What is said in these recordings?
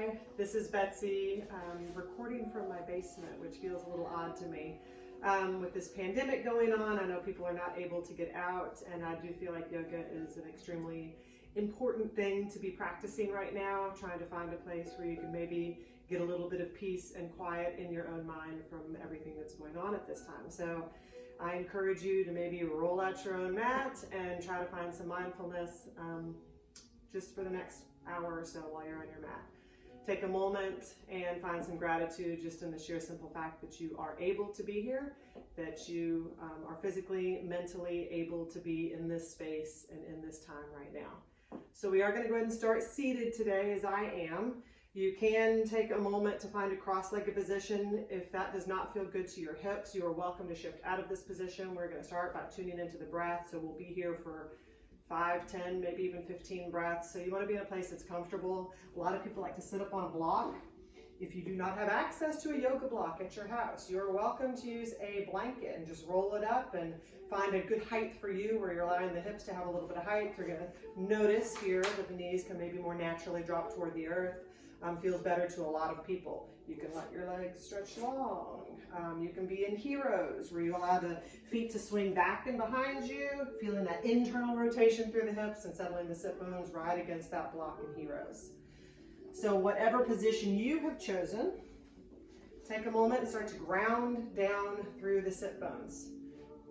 Hi, this is Betsy, recording from my basement, which feels a little odd to me. With this pandemic going on, I know people are not able to get out, and I do feel like yoga is an extremely important thing to be practicing right now, trying to find a place where you can maybe get a little bit of peace and quiet in your own mind from everything that's going on at this time. So I encourage you to maybe roll out your own mat and try to find some mindfulness just for the next hour or so while you're on your mat. Take a moment and find some gratitude just in the sheer simple fact that you are able to be here, that you are physically, mentally able to be in this space and in this time right now. So we are going to go ahead and start seated today as I am. You can take a moment to find a cross-legged position. If that does not feel good to your hips, you are welcome to shift out of this position. We're going to start by tuning into the breath. So we'll be here for 5, 10, maybe even 15 breaths. So you want to be in a place that's comfortable. A lot of people like to sit up on a block. If you do not have access to a yoga block at your house, you're welcome to use a blanket and just roll it up and find a good height for you where you're allowing the hips to have a little bit of height. You're going to notice here that the knees can maybe more naturally drop toward the earth. Feels better to a lot of people. You can let your legs stretch long. You can be in heroes where you allow the feet to swing back and behind you, feeling that internal rotation through the hips and settling the sit bones right against that block in heroes. So whatever position you have chosen, take a moment and start to ground down through the sit bones.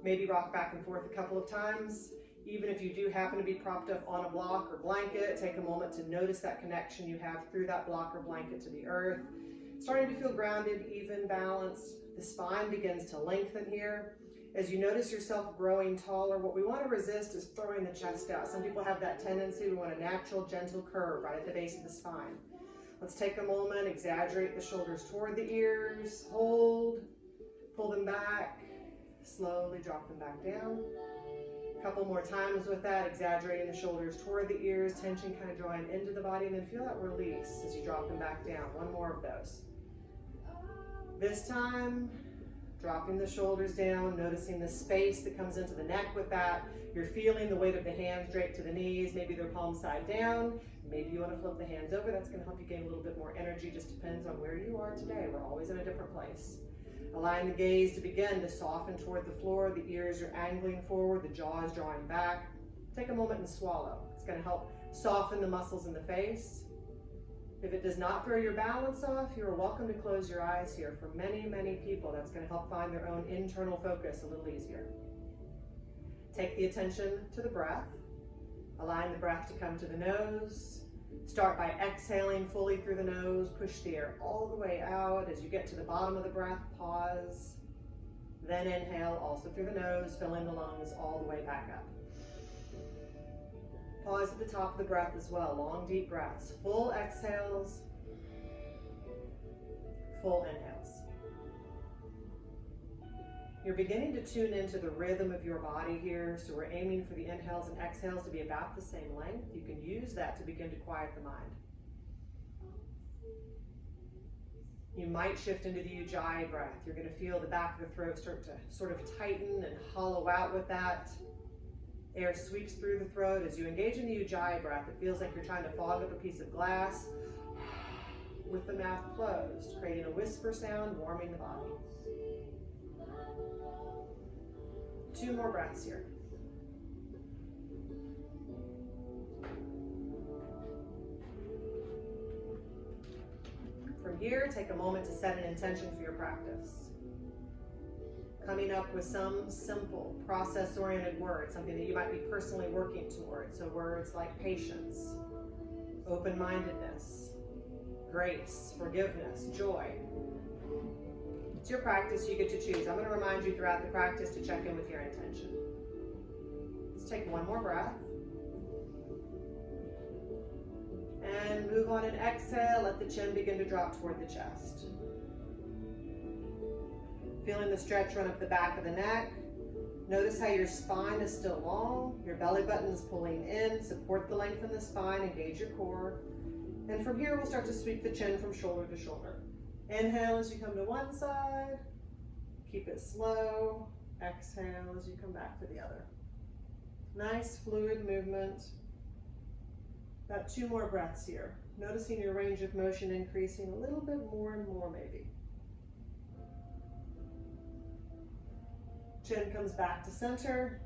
Maybe rock back and forth a couple of times. Even if you do happen to be propped up on a block or blanket, take a moment to notice that connection you have through that block or blanket to the earth. Starting to feel grounded, even, balanced. The spine begins to lengthen here. As you notice yourself growing taller, what we want to resist is throwing the chest out. Some people have that tendency. We want a natural, gentle curve right at the base of the spine. Let's take a moment, exaggerate the shoulders toward the ears, hold, pull them back, slowly drop them back down. A couple more times with that, exaggerating the shoulders toward the ears, tension kind of drawing into the body, and then feel that release as you drop them back down. One more of those. This time, dropping the shoulders down, noticing the space that comes into the neck with that. You're feeling the weight of the hands draped to the knees, maybe they're palm side down. Maybe you want to flip the hands over. That's going to help you gain a little bit more energy. Just depends on where you are today. We're always in a different place. Allowing the gaze to begin to soften toward the floor. The ears are angling forward, the jaw is drawing back. Take a moment and swallow. It's going to help soften the muscles in the face. If it does not throw your balance off, you are welcome to close your eyes here. For many, many people, that's going to help find their own internal focus a little easier. Take the attention to the breath, allowing the breath to come to the nose. Start by exhaling fully through the nose. Push the air all the way out. As you get to the bottom of the breath, pause. Then inhale also through the nose, filling the lungs all the way back up. Pause at the top of the breath as well. Long, deep breaths. Full exhales, full inhales. You're beginning to tune into the rhythm of your body here. So we're aiming for the inhales and exhales to be about the same length. You can use that to begin to quiet the mind. You might shift into the Ujjayi breath. You're going to feel the back of the throat start to sort of tighten and hollow out with that. Air sweeps through the throat. As you engage in the Ujjayi breath, it feels like you're trying to fog up a piece of glass with the mouth closed, creating a whisper sound, warming the body. 2 more breaths here. From here, take a moment to set an intention for your practice. Coming up with some simple, process-oriented words, something that you might be personally working towards. So words like patience, open-mindedness, grace, forgiveness, joy. It's your practice, you get to choose. I'm going to remind you throughout the practice to check in with your intention. Let's take one more breath. And move on and exhale. Let the chin begin to drop toward the chest. Feeling the stretch run up the back of the neck. Notice how your spine is still long. Your belly button is pulling in. Support the length in the spine. Engage your core. And from here, we'll start to sweep the chin from shoulder to shoulder. Inhale as you come to one side. Keep it slow. Exhale as you come back to the other. Nice fluid movement. About 2 more breaths here. Noticing your range of motion increasing a little bit more and more maybe. Chin comes back to center.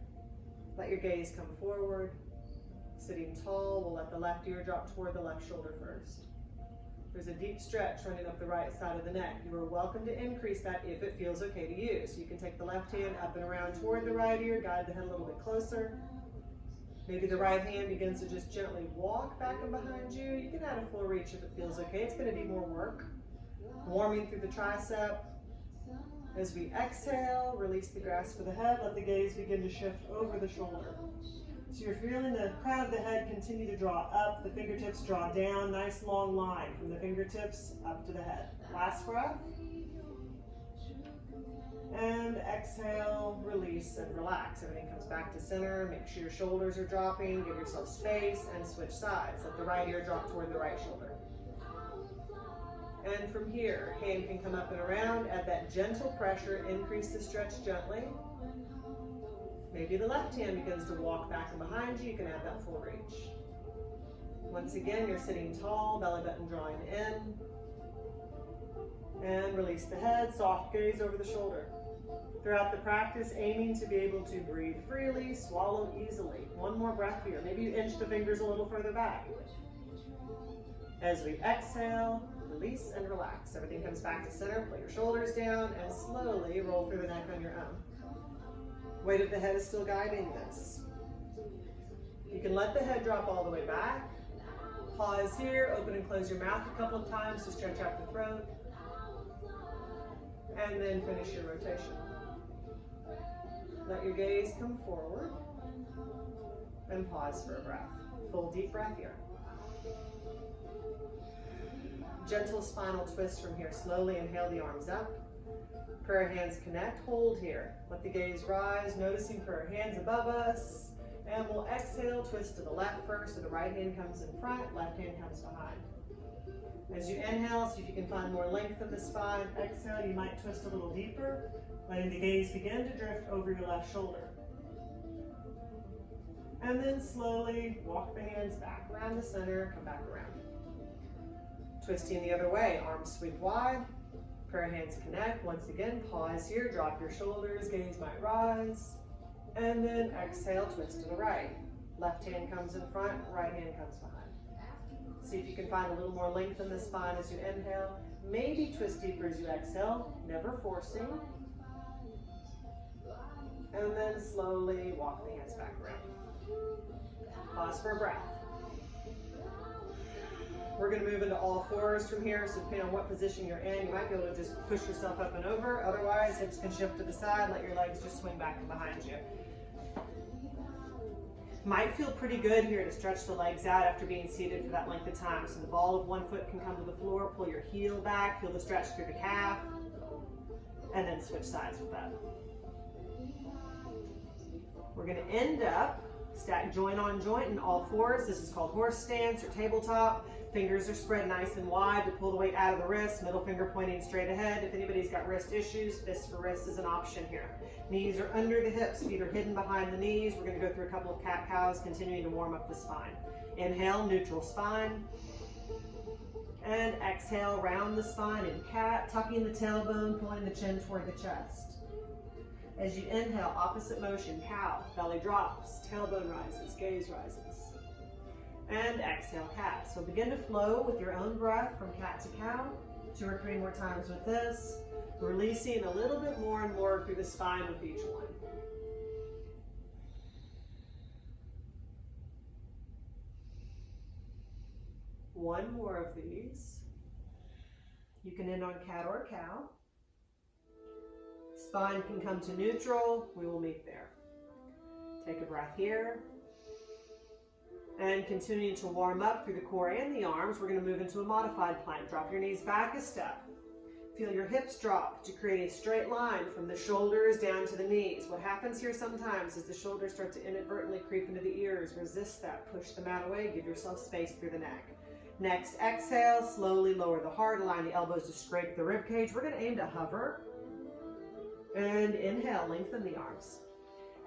Let your gaze come forward. Sitting tall, we'll let the left ear drop toward the left shoulder first. There's a deep stretch running up the right side of the neck. You are welcome to increase that if it feels okay to you. So you can take the left hand up and around toward the right ear, guide the head a little bit closer. Maybe the right hand begins to just gently walk back and behind you. You can add a full reach if it feels okay. It's going to be more work. Warming through the tricep. As we exhale, release the grasp of the head. Let the gaze begin to shift over the shoulder. So you're feeling the crown of the head continue to draw up, the fingertips draw down, nice long line from the fingertips up to the head. Last breath. And exhale, release and relax. Everything comes back to center. Make sure your shoulders are dropping. Give yourself space and switch sides. Let the right ear drop toward the right shoulder. And from here, hand can come up and around. Add that gentle pressure. Increase the stretch gently. Maybe the left hand begins to walk back and behind you. You can add that full reach. Once again, you're sitting tall, belly button drawing in. And release the head, soft gaze over the shoulder. Throughout the practice, aiming to be able to breathe freely, swallow easily. One more breath here. Maybe you inch the fingers a little further back. As we exhale, release and relax. Everything comes back to center. Pull your shoulders down and slowly roll through the neck on your own. Weight of the head is still guiding this. You can let the head drop all the way back. Pause here, open and close your mouth a couple of times to stretch out the throat. And then finish your rotation. Let your gaze come forward and pause for a breath. Full deep breath here. Gentle spinal twist from here. Slowly inhale the arms up. Prayer hands connect, hold here. Let the gaze rise, noticing prayer hands above us. And we'll exhale, twist to the left first, so the right hand comes in front, left hand comes behind. As you inhale, see if you can find more length in the spine. Exhale, you might twist a little deeper, letting the gaze begin to drift over your left shoulder. And then slowly walk the hands back around the center, come back around. Twisting the other way, arms sweep wide. Prayer hands connect. Once again, pause here, drop your shoulders, gaze might rise. And then exhale, twist to the right. Left hand comes in front, right hand comes behind. See if you can find a little more length in the spine as you inhale. Maybe twist deeper as you exhale, never forcing. And then slowly walk the hands back around. Pause for a breath. We're going to move into all fours from here, so depending on what position you're in, you might be able to just push yourself up and over. Otherwise, hips can shift to the side, let your legs just swing back and behind you. Might feel pretty good here to stretch the legs out after being seated for that length of time. So the ball of one foot can come to the floor, pull your heel back, feel the stretch through the calf, and then switch sides with that. We're going to end up stack joint on joint in all fours. This is called horse stance or tabletop. Fingers are spread nice and wide to pull the weight out of the wrist, middle finger pointing straight ahead. If anybody's got wrist issues, fist for wrist is an option here. Knees are under the hips, feet are hidden behind the knees. We're going to go through a couple of cat-cows, continuing to warm up the spine. Inhale, neutral spine. And exhale, round the spine in cat, tucking the tailbone, pulling the chin toward the chest. As you inhale, opposite motion, cow, belly drops, tailbone rises, gaze rises. And exhale, cat. So begin to flow with your own breath from cat to cow. 2 or 3 more times with this. Releasing a little bit more and more through the spine with each one. One more of these. You can end on cat or cow. Spine can come to neutral. We will meet there. Take a breath here. And continuing to warm up through the core and the arms, we're going to move into a modified plank. Drop your knees back a step. Feel your hips drop to create a straight line from the shoulders down to the knees. What happens here sometimes is the shoulders start to inadvertently creep into the ears. Resist that. Push them out away. Give yourself space through the neck. Next, exhale. Slowly lower the heart. Align the elbows to scrape the rib cage. We're going to aim to hover. And inhale. Lengthen the arms.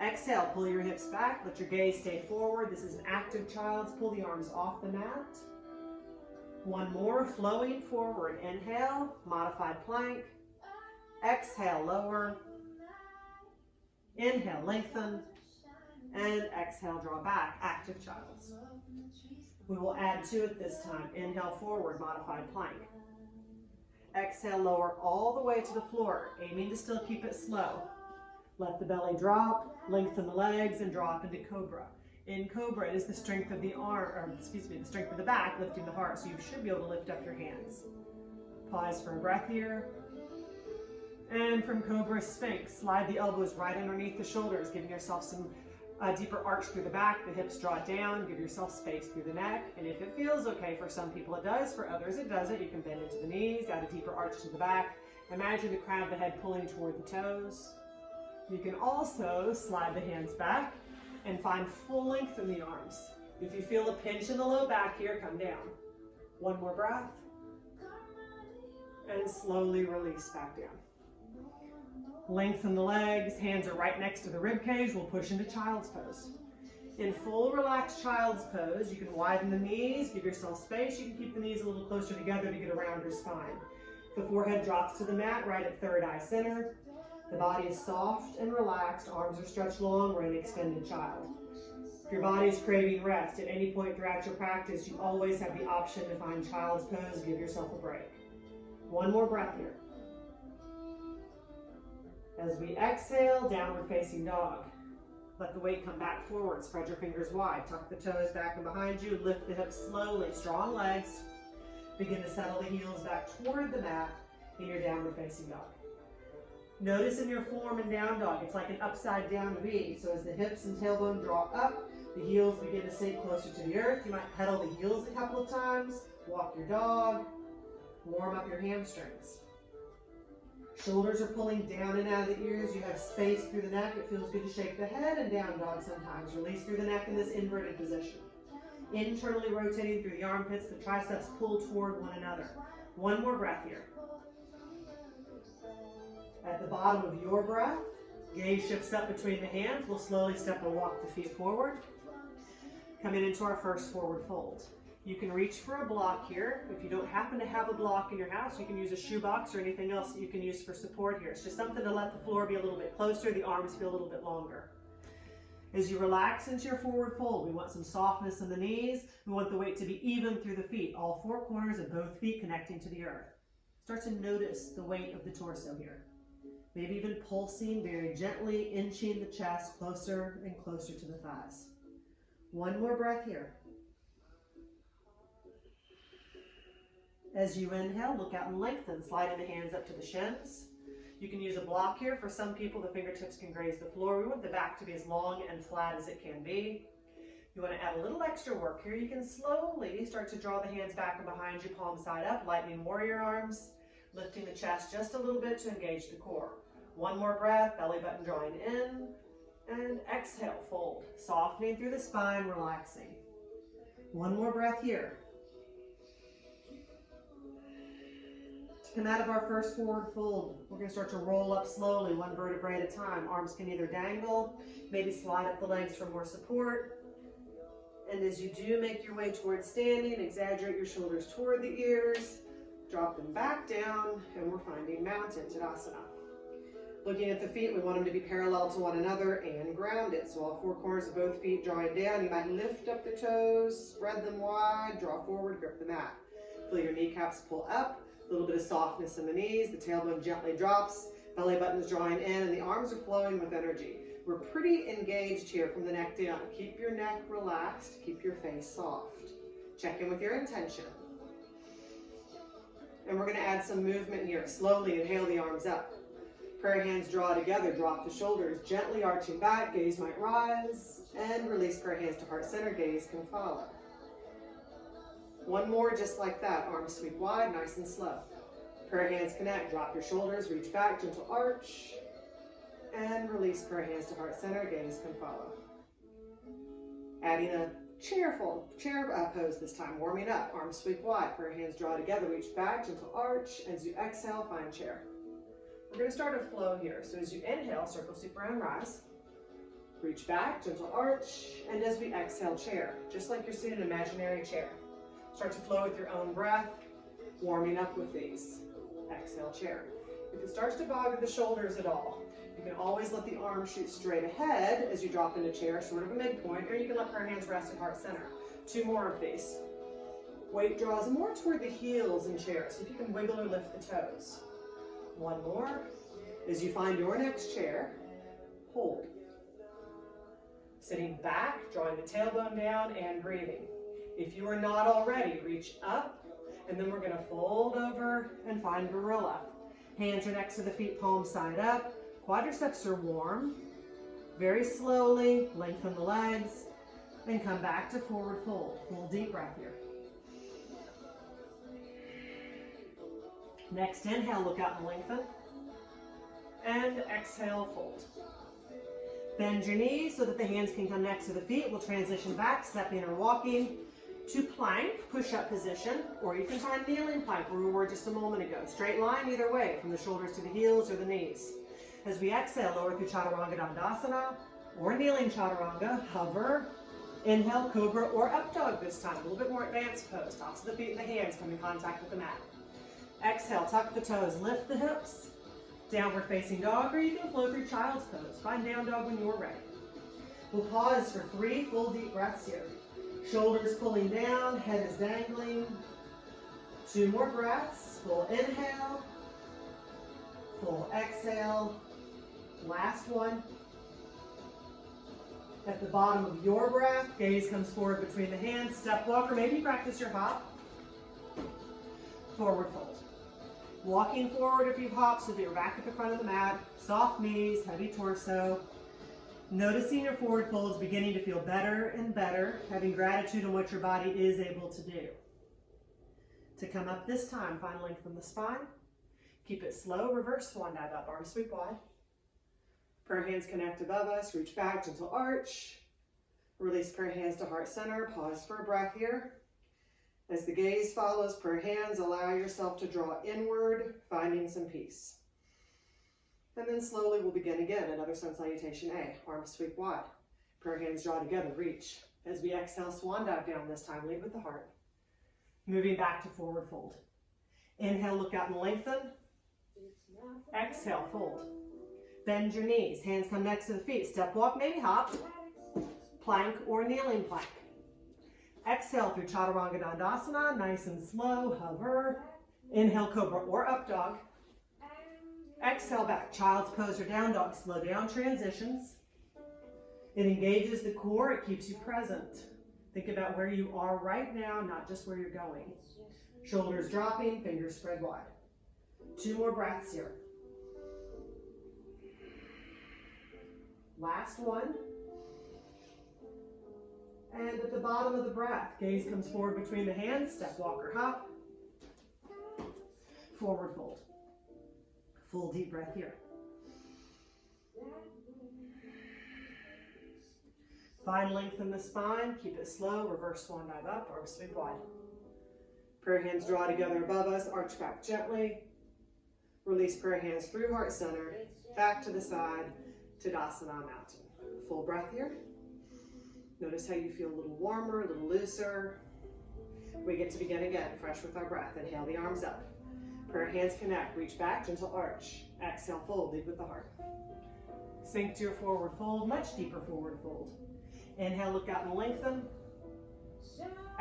Exhale, pull your hips back, let your gaze stay forward. This is an active child's. Pull the arms off the mat. One more, flowing forward. Inhale, modified plank. Exhale, lower. Inhale, lengthen. And exhale, draw back, active child's. We will add to it this time. Inhale, forward, modified plank. Exhale, lower all the way to the floor, aiming to still keep it slow. Let the belly drop, lengthen the legs, and draw up into cobra. In cobra, it is the strength of the arm, or excuse me, the strength of the back, lifting the heart, so you should be able to lift up your hands. Pause for a breath here. And from cobra, sphinx, slide the elbows right underneath the shoulders, giving yourself some deeper arch through the back. The hips draw down, give yourself space through the neck. And if it feels okay, for some people it does, for others it doesn't. You can bend into the knees, add a deeper arch to the back. Imagine the crown of the head pulling toward the toes. You can also slide the hands back and find full length in the arms. If you feel a pinch in the low back here, come down. One more breath. And slowly release back down. Lengthen the legs, hands are right next to the rib cage. We'll push into child's pose. In full relaxed child's pose, you can widen the knees, give yourself space. You can keep the knees a little closer together to get around your spine. The forehead drops to the mat right at third eye center. The body is soft and relaxed, arms are stretched long, we're in extended child. If your body is craving rest at any point throughout your practice, you always have the option to find child's pose, give yourself a break. One more breath here. As we exhale, downward facing dog. Let the weight come back forward, spread your fingers wide, tuck the toes back and behind you, lift the hips slowly, strong legs. Begin to settle the heels back toward the mat in your downward facing dog. Notice in your form in down dog, it's like an upside down V. So as the hips and tailbone draw up, the heels begin to sink closer to the earth. You might pedal the heels a couple of times, walk your dog, warm up your hamstrings. Shoulders are pulling down and out of the ears. You have space through the neck. It feels good to shake the head and down dog sometimes. Release through the neck in this inverted position. Internally rotating through the armpits, the triceps pull toward one another. One more breath here. At the bottom of your breath, gaze shifts up between the hands. We'll slowly step and walk the feet forward. Coming into our first forward fold. You can reach for a block here. If you don't happen to have a block in your house, you can use a shoebox or anything else that you can use for support here. It's just something to let the floor be a little bit closer, the arms feel a little bit longer. As you relax into your forward fold, we want some softness in the knees. We want the weight to be even through the feet, all four corners of both feet connecting to the earth. Start to notice the weight of the torso here. Maybe even pulsing very gently, inching the chest closer and closer to the thighs. One more breath here. As you inhale, look out and lengthen, sliding the hands up to the shins. You can use a block here. For some people, the fingertips can graze the floor. We want the back to be as long and flat as it can be. You want to add a little extra work here. You can slowly start to draw the hands back and behind you, palm side up, lightning warrior arms, lifting the chest just a little bit to engage the core. One more breath, belly button drawing in, and exhale, fold. Softening through the spine, relaxing. One more breath here. To come out of our first forward fold, we're going to start to roll up slowly, one vertebrae at a time. Arms can either dangle, maybe slide up the legs for more support. And as you do make your way towards standing, exaggerate your shoulders toward the ears, drop them back down, and we're finding mountain Tadasana. Looking at the feet, we want them to be parallel to one another and grounded. So all four corners of both feet drawing down. You might lift up the toes, spread them wide, draw forward, grip the mat. Feel your kneecaps pull up, a little bit of softness in the knees, the tailbone gently drops, belly button's drawing in, and the arms are flowing with energy. We're pretty engaged here from the neck down. Keep your neck relaxed, keep your face soft. Check in with your intention. And we're going to add some movement here. Slowly inhale the arms up. Prayer hands draw together, drop the shoulders, gently arching back, gaze might rise, and release prayer hands to heart center, gaze can follow. One more just like that, arms sweep wide, nice and slow. Prayer hands connect, drop your shoulders, reach back, gentle arch, and release prayer hands to heart center, gaze can follow. Adding a chair pose this time, warming up, arms sweep wide, prayer hands draw together, reach back, gentle arch, as you exhale, find chair. We're going to start a flow here. So as you inhale, circle, sweep around, rise. Reach back, gentle arch, and as we exhale, chair. Just like you're sitting in an imaginary chair. Start to flow with your own breath, warming up with these. Exhale, chair. If it starts to bother the shoulders at all, you can always let the arms shoot straight ahead as you drop into chair, sort of a midpoint, or you can let prayer hands rest at heart center. 2 more of these. Weight draws more toward the heels in chair, so if you can wiggle or lift the toes. 1 more. As you find your next chair, hold. Sitting back, drawing the tailbone down and breathing. If you are not already, reach up, and then we're going to fold over and find gorilla. Hands are next to the feet, palms side up. Quadriceps are warm. Very slowly, lengthen the legs, and come back to forward fold. Full deep breath here. Next inhale, look out and lengthen. And exhale, fold. Bend your knees so that the hands can come next to the feet. We'll transition back, stepping or walking to plank, push-up position, or you can find kneeling plank where we were just a moment ago. Straight line either way, from the shoulders to the heels or the knees. As we exhale, lower through Chaturanga Dandasana or kneeling Chaturanga, hover, inhale, cobra or up dog this time. A little bit more advanced pose. Tops of the feet and the hands come in contact with the mat. Exhale, tuck the toes, lift the hips. Downward facing dog, or you can flow through child's pose. Find down dog when you're ready. We'll pause for 3 full deep breaths here. Shoulders pulling down, head is dangling. 2 more breaths. Full inhale, full exhale. Last one. At the bottom of your breath, gaze comes forward between the hands. Step walk, or maybe practice your hop. Forward fold. Walking forward if you've hopped, so that you're back at the front of the mat. Soft knees, heavy torso. Noticing your forward folds beginning to feel better and better, having gratitude on what your body is able to do. To come up this time, find length from the spine. Keep it slow, reverse swan dive up, arms sweep wide. Prayer hands connect above us, reach back, gentle arch. Release prayer hands to heart center, pause for a breath here. As the gaze follows prayer hands, allow yourself to draw inward, finding some peace. And then slowly we'll begin again, another sun salutation A, arms sweep wide. Prayer hands draw together, reach. As we exhale, swan dive down this time, lead with the heart. Moving back to forward fold. Inhale, look out and lengthen. Exhale, fold. Bend your knees, hands come next to the feet. Step walk, maybe hop. Plank or kneeling plank. Exhale through Chaturanga Dandasana, nice and slow, hover. Inhale, cobra or up dog. Exhale back, child's pose or down dog. Slow down transitions. It engages the core, it keeps you present. Think about where you are right now, not just where you're going. Shoulders dropping, fingers spread wide. 2 more breaths here. Last one. And at the bottom of the breath, gaze comes forward between the hands, step, walk, or hop. Forward fold. Full deep breath here. Find length in the spine, keep it slow, reverse swan dive up, arms sweep wide. Prayer hands draw together above us, arch back gently. Release prayer hands through heart center, back to the side, Tadasana Mountain. Full breath here. Notice how you feel a little warmer, a little looser. We get to begin again, fresh with our breath. Inhale the arms up. Prayer hands connect, reach back, gentle arch. Exhale, fold, lead with the heart. Sink to your forward fold, much deeper forward fold. Inhale, look out and lengthen.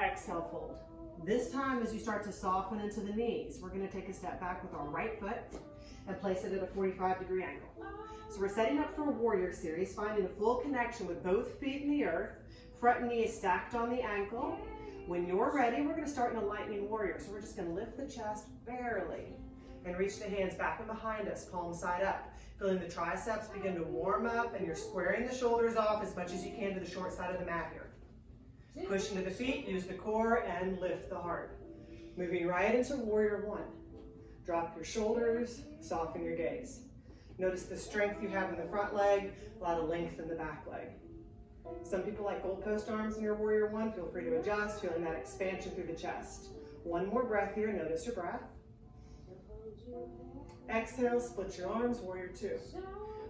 Exhale, fold. This time, as you start to soften into the knees, we're going to take a step back with our right foot and place it at a 45-degree angle. So we're setting up for a warrior series, finding a full connection with both feet in the earth. Front knee is stacked on the ankle. When you're ready, we're going to start in a lightning warrior. So we're just going to lift the chest barely and reach the hands back and behind us, palm side up. Feeling the triceps begin to warm up, and you're squaring the shoulders off as much as you can to the short side of the mat here. Push into the feet, use the core, and lift the heart. Moving right into warrior one. Drop your shoulders, soften your gaze. Notice the strength you have in the front leg, a lot of length in the back leg. Some people like goalpost arms in your warrior one. Feel free to adjust, feeling that expansion through the chest. 1 more breath here, notice your breath. Exhale, split your arms, warrior two.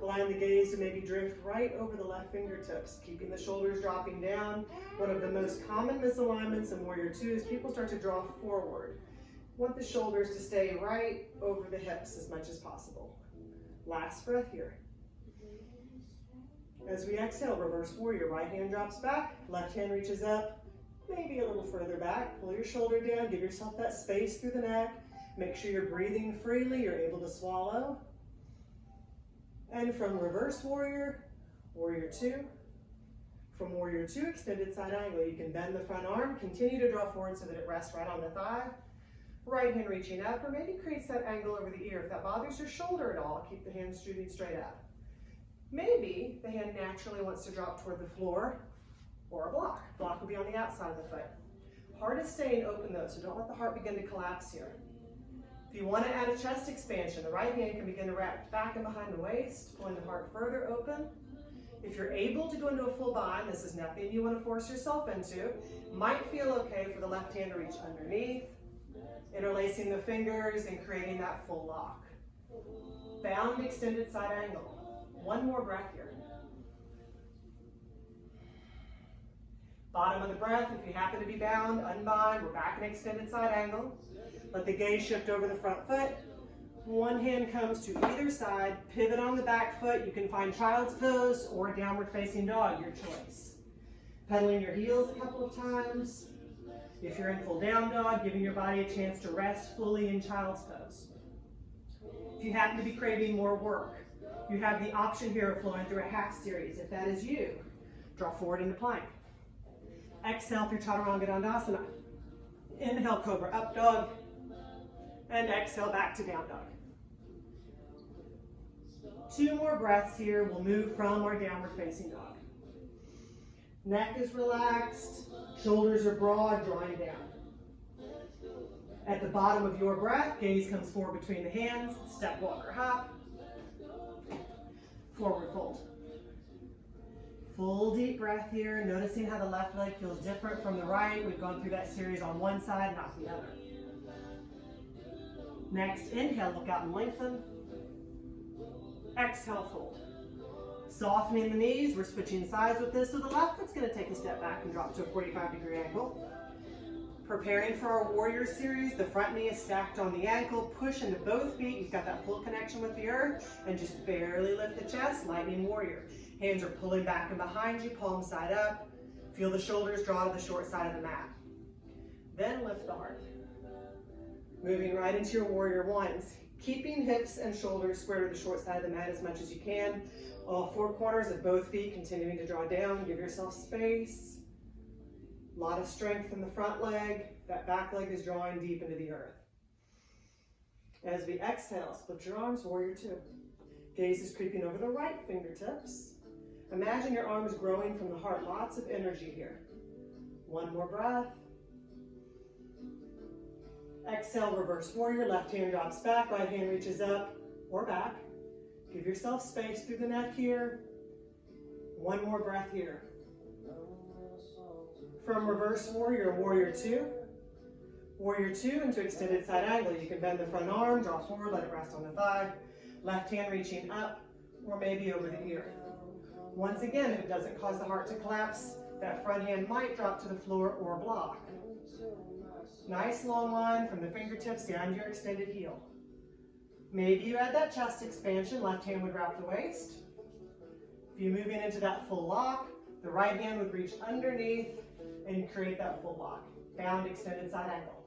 Allowing the gaze to maybe drift right over the left fingertips, keeping the shoulders dropping down. One of the most common misalignments in warrior two is people start to draw forward. Want the shoulders to stay right over the hips as much as possible. Last breath here. As we exhale, reverse warrior. Right hand drops back, left hand reaches up, maybe a little further back. Pull your shoulder down, give yourself that space through the neck. Make sure you're breathing freely, you're able to swallow. And from reverse warrior, warrior two. From warrior two, extended side angle. You can bend the front arm, continue to draw forward so that it rests right on the thigh. Right hand reaching up, or maybe creates that angle over the ear. If that bothers your shoulder at all, keep the hands shooting straight up. Maybe the hand naturally wants to drop toward the floor or a block. Block will be on the outside of the foot. Heart is staying open though, so don't let the heart begin to collapse here. If you want to add a chest expansion, the right hand can begin to wrap back and behind the waist, pulling the heart further open. If you're able to go into a full bind, this is nothing you want to force yourself into. Might feel okay for the left hand to reach underneath, interlacing the fingers and creating that full lock. Bound extended side angle. One more breath here. Bottom of the breath, if you happen to be bound, unbind. We're back in extended side angle. Let the gaze shift over the front foot. One hand comes to either side, pivot on the back foot. You can find child's pose or downward facing dog, your choice. Pedaling your heels a couple of times. If you're in full down dog, giving your body a chance to rest fully in child's pose. If you happen to be craving more work, you have the option here of flowing through a half series. If that is you, draw forward into plank. Exhale through Chaturanga Dandasana. Inhale, Cobra Up Dog. And exhale back to Down Dog. 2 more breaths here. We'll move from our downward facing dog. Neck is relaxed. Shoulders are broad, drawing down. At the bottom of your breath, gaze comes forward between the hands. Step, walk, or hop. Forward fold. Full deep breath here, noticing how the left leg feels different from the right. We've gone through that series on one side, not the other. Next, inhale, look out and lengthen. Exhale, fold. Softening the knees, we're switching sides with this. So the left foot's going to take a step back and drop to a 45-degree angle. Preparing for our warrior series, the front knee is stacked on the ankle. Push into both feet. You've got that full connection with the earth. And just barely lift the chest, lightning warrior. Hands are pulling back and behind you, palm side up. Feel the shoulders draw to the short side of the mat. Then lift the heart. Moving right into your warrior ones. Keeping hips and shoulders square to the short side of the mat as much as you can. All 4 corners of both feet continuing to draw down. Give yourself space. A lot of strength in the front leg. That back leg is drawing deep into the earth. As we exhale, split your arms, warrior two. Gaze is creeping over the right fingertips. Imagine your arms growing from the heart. Lots of energy here. 1 more breath. Exhale, reverse warrior. Left hand drops back, right hand reaches up or back. Give yourself space through the neck here. 1 more breath here. From reverse warrior, warrior two. Warrior two into extended side angle. You can bend the front arm, draw forward, let it rest on the thigh. Left hand reaching up or maybe over the ear. Once again, if it doesn't cause the heart to collapse, that front hand might drop to the floor or block. Nice long line from the fingertips down to your extended heel. Maybe you add that chest expansion, left hand would wrap the waist. If you're moving into that full lock, the right hand would reach underneath and create that full lock. Bound extended side angle.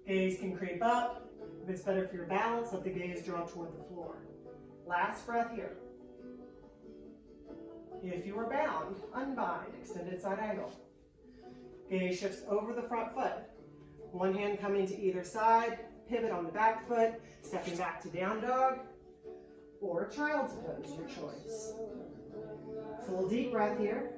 Gaze can creep up. If it's better for your balance, let the gaze draw toward the floor. Last breath here. If you are bound, unbind, extended side angle. Gaze shifts over the front foot. 1 hand coming to either side, pivot on the back foot, stepping back to down dog, or child's pose, your choice. Full deep breath here.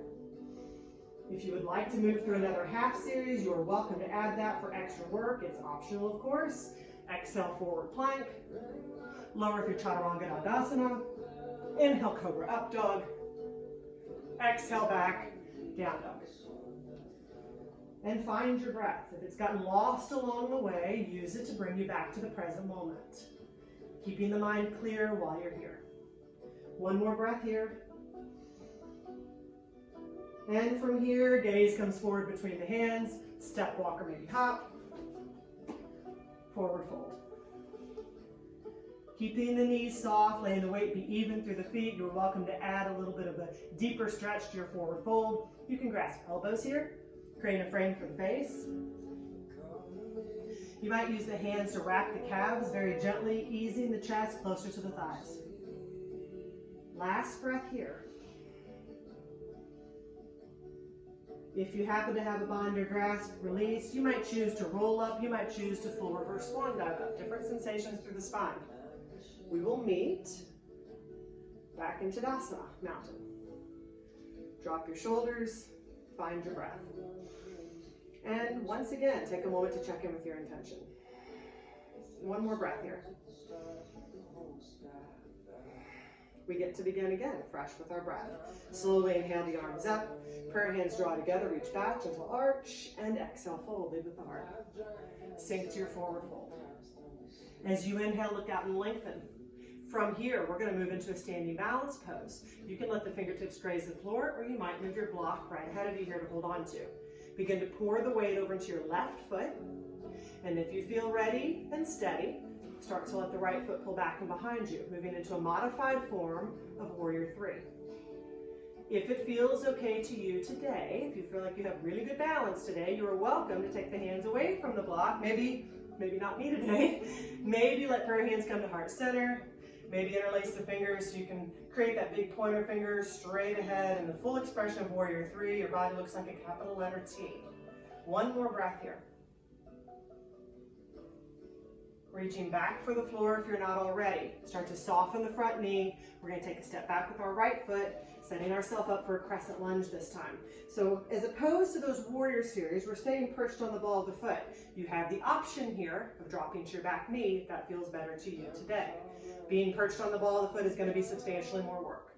If you would like to move through another half series, you are welcome to add that for extra work. It's optional, of course. Exhale, forward plank. Lower through Chaturanga Dandasana. Inhale, Cobra Up Dog. Exhale, back, down dog. And find your breath. If it's gotten lost along the way, use it to bring you back to the present moment. Keeping the mind clear while you're here. One more breath here. And from here, gaze comes forward between the hands, step, walk, or maybe hop. Forward fold. Keeping the knees soft, letting the weight be even through the feet. You're welcome to add a little bit of a deeper stretch to your forward fold. You can grasp elbows here, create a frame for the face. You might use the hands to wrap the calves very gently, easing the chest closer to the thighs. Last breath here. If you happen to have a bind or grasp, release. You might choose to roll up. You might choose to full reverse swan dive up. Different sensations through the spine. We will meet back into Tadasana, mountain. Drop your shoulders, find your breath. And once again, take a moment to check in with your intention. One more breath here. We get to begin again, fresh with our breath. Slowly inhale the arms up, prayer hands draw together, reach back, gentle arch, and exhale, fold, lead with the heart. Sink to your forward fold. As you inhale, look out and lengthen. From here, we're going to move into a standing balance pose. You can let the fingertips graze the floor, or you might move your block right ahead of you here to hold on to. Begin to pour the weight over into your left foot, and if you feel ready and steady, start to let the right foot pull back and behind you, moving into a modified form of Warrior 3. If it feels okay to you today, if you feel like you have really good balance today, you are welcome to take the hands away from the block. Maybe not me today. Maybe let prayer hands come to heart center. Maybe interlace the fingers so you can create that big pointer finger straight ahead in the full expression of Warrior 3. Your body looks like a capital letter T. One more breath here. Reaching back for the floor if you're not already. Start to soften the front knee. We're going to take a step back with our right foot, setting ourselves up for a crescent lunge this time. So as opposed to those warrior series, we're staying perched on the ball of the foot. You have the option here of dropping to your back knee if that feels better to you today. Being perched on the ball of the foot is going to be substantially more work.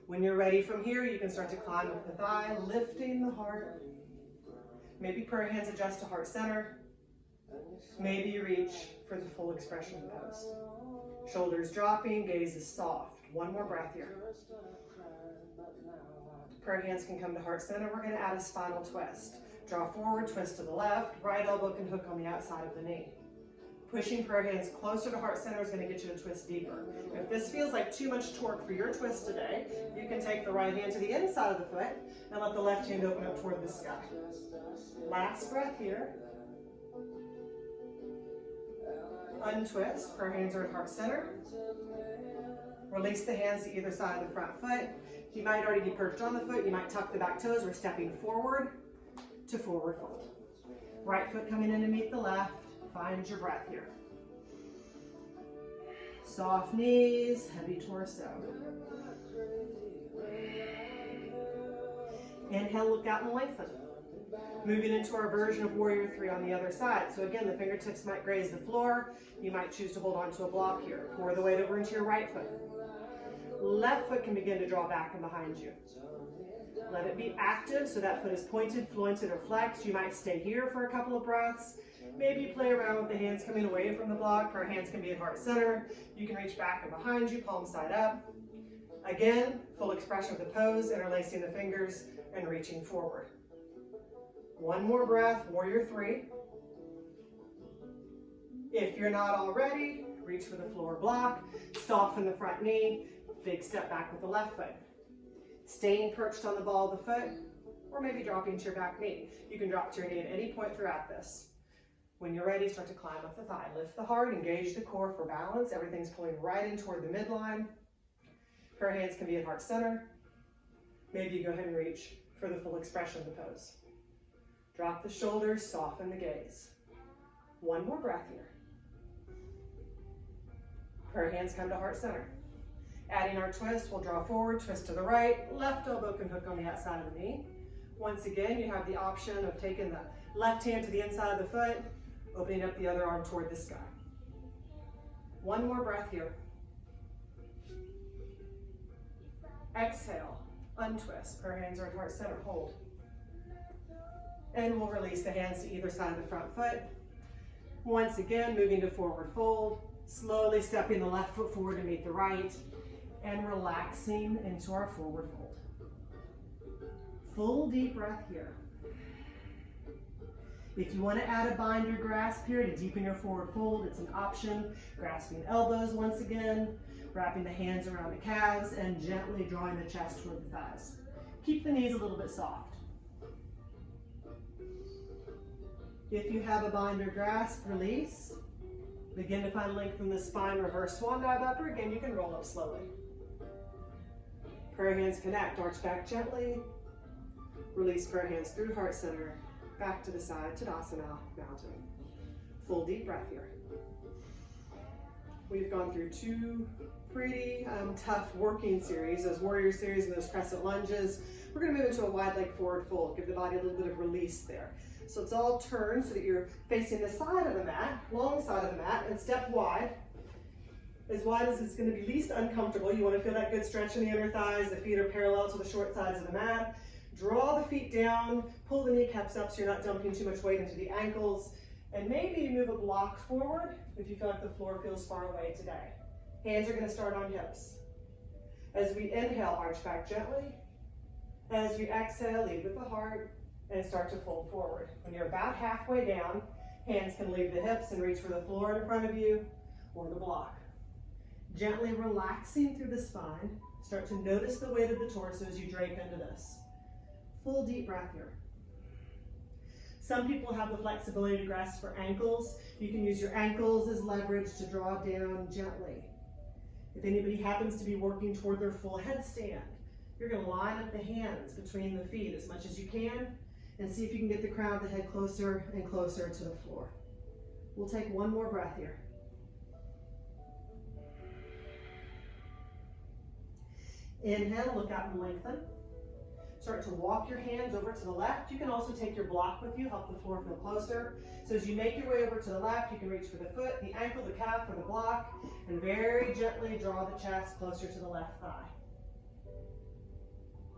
When you're ready from here, you can start to climb up the thigh, lifting the heart. Maybe prayer hands adjust to heart center. Maybe you reach for the full expression of the pose. Shoulders dropping, gaze is soft. One more breath here. Prayer hands can come to heart center. We're going to add a spinal twist. Draw forward, twist to the left. Right elbow can hook on the outside of the knee. Pushing prayer hands closer to heart center is going to get you to twist deeper. If this feels like too much torque for your twist today, you can take the right hand to the inside of the foot and let the left hand open up toward the sky. Last breath here. Untwist, prayer hands are at heart center. Release the hands to either side of the front foot. You might already be perched on the foot. You might tuck the back toes. We're stepping forward to forward fold. Right foot coming in to meet the left. Find your breath here. Soft knees, heavy torso. Inhale, look out and lengthen. Moving into our version of Warrior 3 on the other side. So again, the fingertips might graze the floor. You might choose to hold on to a block here. Pour the weight over into your right foot. Left foot can begin to draw back and behind you. Let it be active so that foot is pointed, flointed, or flexed. You might stay here for a couple of breaths. Maybe play around with the hands coming away from the block. Prayer hands can be at heart center. You can reach back and behind you, palm side up. Again, full expression of the pose, interlacing the fingers and reaching forward. One more breath, Warrior 3. If you're not already, reach for the floor block, soften the front knee, big step back with the left foot. Staying perched on the ball of the foot, or maybe dropping to your back knee. You can drop to your knee at any point throughout this. When you're ready, start to climb up the thigh. Lift the heart, engage the core for balance. Everything's pulling right in toward the midline. Prayer hands can be at heart center. Maybe you go ahead and reach for the full expression of the pose. Drop the shoulders, soften the gaze. One more breath here. Prayer hands come to heart center. Adding our twist, we'll draw forward, twist to the right. Left elbow can hook on the outside of the knee. Once again, you have the option of taking the left hand to the inside of the foot, opening up the other arm toward the sky. One more breath here. Exhale, untwist. Prayer hands are at heart center, hold. And we'll release the hands to either side of the front foot. Once again, moving to forward fold, slowly stepping the left foot forward to meet the right, and relaxing into our forward fold. Full deep breath here. If you want to add a bind or grasp here to deepen your forward fold, it's an option. Grasping elbows once again, wrapping the hands around the calves, and gently drawing the chest toward the thighs. Keep the knees a little bit soft. If you have a bind or grasp, release. Begin to find length in the spine, reverse swan dive upper. Again, you can roll up slowly. Prayer hands connect, arch back gently. Release prayer hands through heart center, back to the side, Tadasana, mountain. Full deep breath here. We've gone through two pretty tough working series, those warrior series and those crescent lunges. We're gonna move into a wide leg forward fold, give the body a little bit of release there. So it's all turned so that you're facing the side of the mat, long side of the mat, and step wide as it's gonna be least uncomfortable. You wanna feel that good stretch in the inner thighs, the feet are parallel to the short sides of the mat. Draw the feet down, pull the kneecaps up so you're not dumping too much weight into the ankles, and maybe move a block forward if you feel like the floor feels far away today. Hands are gonna start on hips. As we inhale, arch back gently. As you exhale, lead with the heart, and start to fold forward. When you're about halfway down, hands can leave the hips and reach for the floor in front of you or the block. Gently relaxing through the spine, start to notice the weight of the torso as you drape into this. Full deep breath here. Some people have the flexibility to grasp for ankles. You can use your ankles as leverage to draw down gently. If anybody happens to be working toward their full headstand, you're going to line up the hands between the feet as much as you can and see if you can get the crown of the head closer and closer to the floor. We'll take one more breath here. Inhale, look out and lengthen. Start to walk your hands over to the left. You can also take your block with you, help the floor feel closer. So as you make your way over to the left, you can reach for the foot, the ankle, the calf, or the block, and very gently draw the chest closer to the left thigh.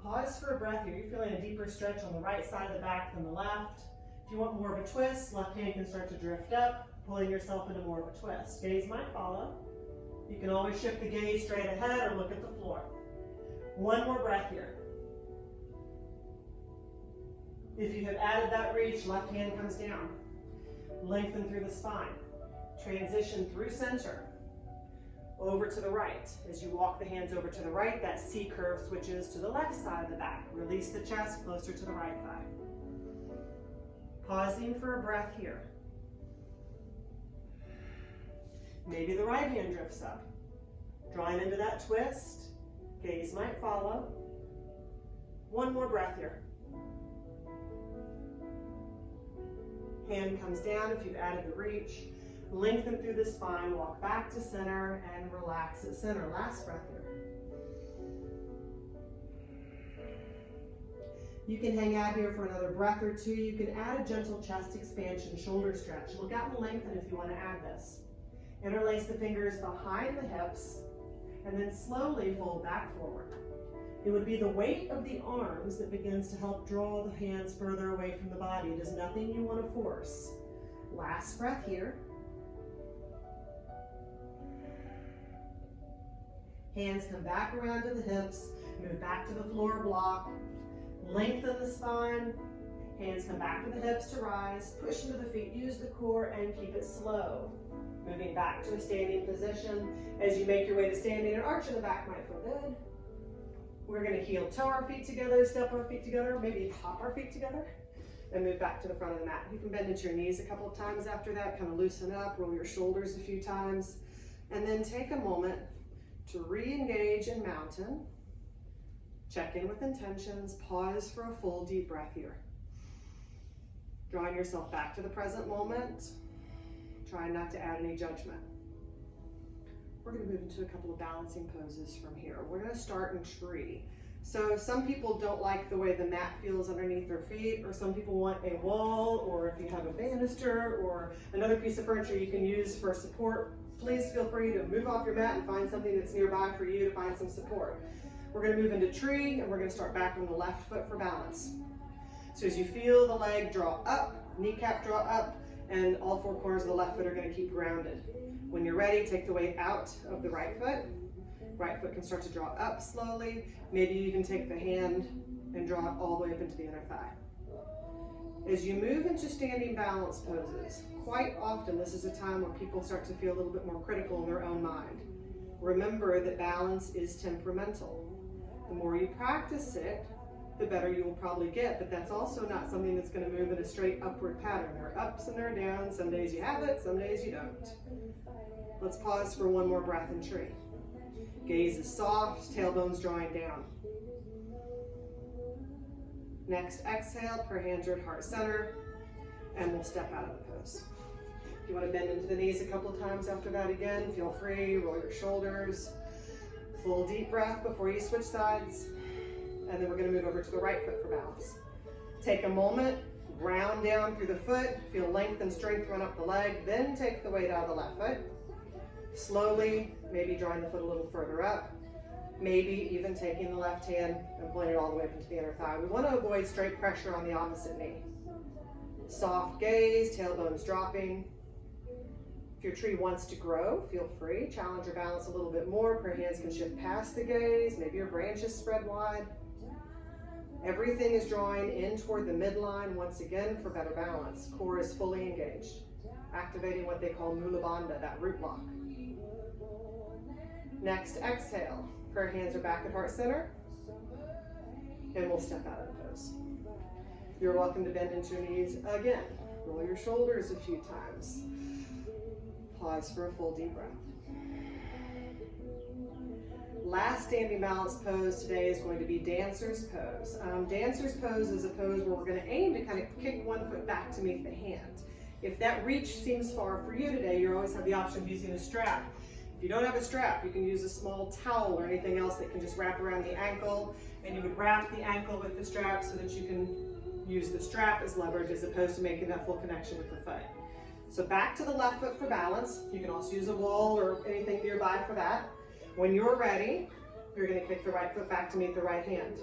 Pause for a breath here. You're feeling a deeper stretch on the right side of the back than the left. If you want more of a twist, left hand can start to drift up, pulling yourself into more of a twist. Gaze might follow. You can always shift the gaze straight ahead or look at the floor. One more breath here. If you have added that reach, left hand comes down. Lengthen through the spine. Transition through center. Over to the right. As you walk the hands over to the right, that C curve switches to the left side of the back. Release the chest closer to the right thigh. Pausing for a breath here. Maybe the right hand drifts up. Drawing into that twist. Gaze might follow. One more breath here. Hand comes down if you've added the reach. Lengthen through the spine, walk back to center, and relax at center. Last breath here. You can hang out here for another breath or two. You can add a gentle chest expansion, shoulder stretch. Look out and lengthen if you want to add this. Interlace the fingers behind the hips, and then slowly fold back forward. It would be the weight of the arms that begins to help draw the hands further away from the body. It is nothing you want to force. Last breath here. Hands come back around to the hips, move back to the floor block, lengthen the spine, hands come back to the hips to rise, push into the feet, use the core, and keep it slow. Moving back to a standing position. As you make your way to standing, an arch in the back might feel good. We're going to heel toe our feet together, step our feet together, maybe hop our feet together, and move back to the front of the mat. You can bend into your knees a couple of times after that, kind of loosen up, roll your shoulders a few times, and then take a moment to re-engage in mountain. Check in with intentions, pause for a full deep breath here. Drawing yourself back to the present moment, trying not to add any judgment. We're going to move into a couple of balancing poses from here. We're going to start in tree. So some people don't like the way the mat feels underneath their feet, or some people want a wall, or if you have a banister or another piece of furniture you can use for support, please feel free to move off your mat and find something that's nearby for you to find some support. We're going to move into tree, and we're going to start back on the left foot for balance. So as you feel the leg draw up, kneecap draw up, and all four corners of the left foot are going to keep grounded. When you're ready, take the weight out of the right foot. Right foot can start to draw up slowly. Maybe you even take the hand and draw it all the way up into the inner thigh. As you move into standing balance poses, quite often this is a time where people start to feel a little bit more critical in their own mind. Remember that balance is temperamental. The more you practice it, the better you will probably get, but that's also not something that's going to move in a straight upward pattern. There are ups and there are downs. Some days you have it, some days you don't. Let's pause for one more breath in tree. Gaze is soft, tailbone's drawing down. Next, exhale, prayer hands are at heart center, and we'll step out of the pose. If you want to bend into the knees a couple of times after that again, feel free, roll your shoulders. Full deep breath before you switch sides. And then we're going to move over to the right foot for balance. Take a moment, ground down through the foot, feel length and strength run up the leg, then take the weight out of the left foot. Slowly, maybe drawing the foot a little further up, maybe even taking the left hand and pulling it all the way up into the inner thigh. We want to avoid straight pressure on the opposite knee. Soft gaze, tailbone's dropping. If your tree wants to grow, feel free. Challenge your balance a little bit more. Prayer hands can shift past the gaze. Maybe your branches spread wide. Everything is drawing in toward the midline once again for better balance. Core is fully engaged, activating what they call mula bandha, that root lock. Next, exhale. Prayer hands are back at heart center, and we'll step out of the pose. You're welcome to bend into your knees again. Roll your shoulders a few times. Pause for a full deep breath. Last standing balance pose today is going to be dancer's pose. Dancer's pose is a pose where we're going to aim to kind of kick one foot back to meet the hand. If that reach seems far for you today, you always have the option of using a strap. If you don't have a strap, you can use a small towel or anything else that can just wrap around the ankle, and you would wrap the ankle with the strap so that you can use the strap as leverage as opposed to making that full connection with the foot. So back to the left foot for balance. You can also use a wall or anything nearby for that. When you're ready, you're going to kick the right foot back to meet the right hand,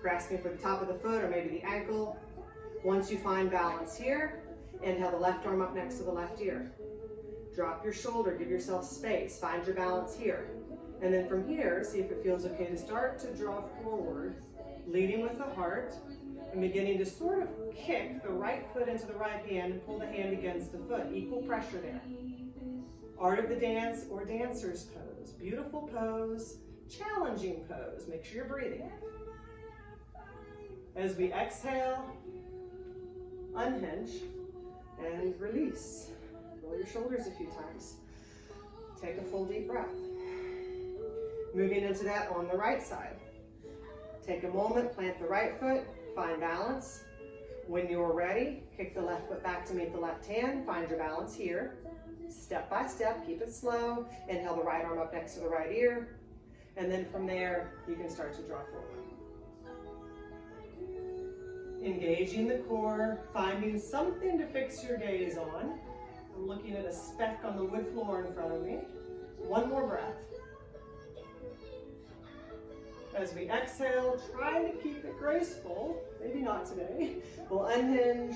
grasping for the top of the foot or maybe the ankle. Once you find balance here, inhale the left arm up next to the left ear. Drop your shoulder, give yourself space, find your balance here. And then from here, see if it feels okay to start to draw forward, leading with the heart, and beginning to sort of kick the right foot into the right hand and pull the hand against the foot. Equal pressure there. Art of the dance or dancer's pose. Beautiful pose, challenging pose. Make sure you're breathing. As we exhale, unhinge and release. Roll your shoulders a few times. Take a full deep breath. Moving into that on the right side. Take a moment, plant the right foot, find balance. When you're ready, kick the left foot back to meet the left hand. Find your balance here. Step by step, keep it slow. Inhale the right arm up next to the right ear. And then from there, you can start to draw forward. Engaging the core, finding something to fix your gaze on. I'm looking at a speck on the wood floor in front of me. One more breath. As we exhale, trying to keep it graceful, maybe not today, we'll unhinge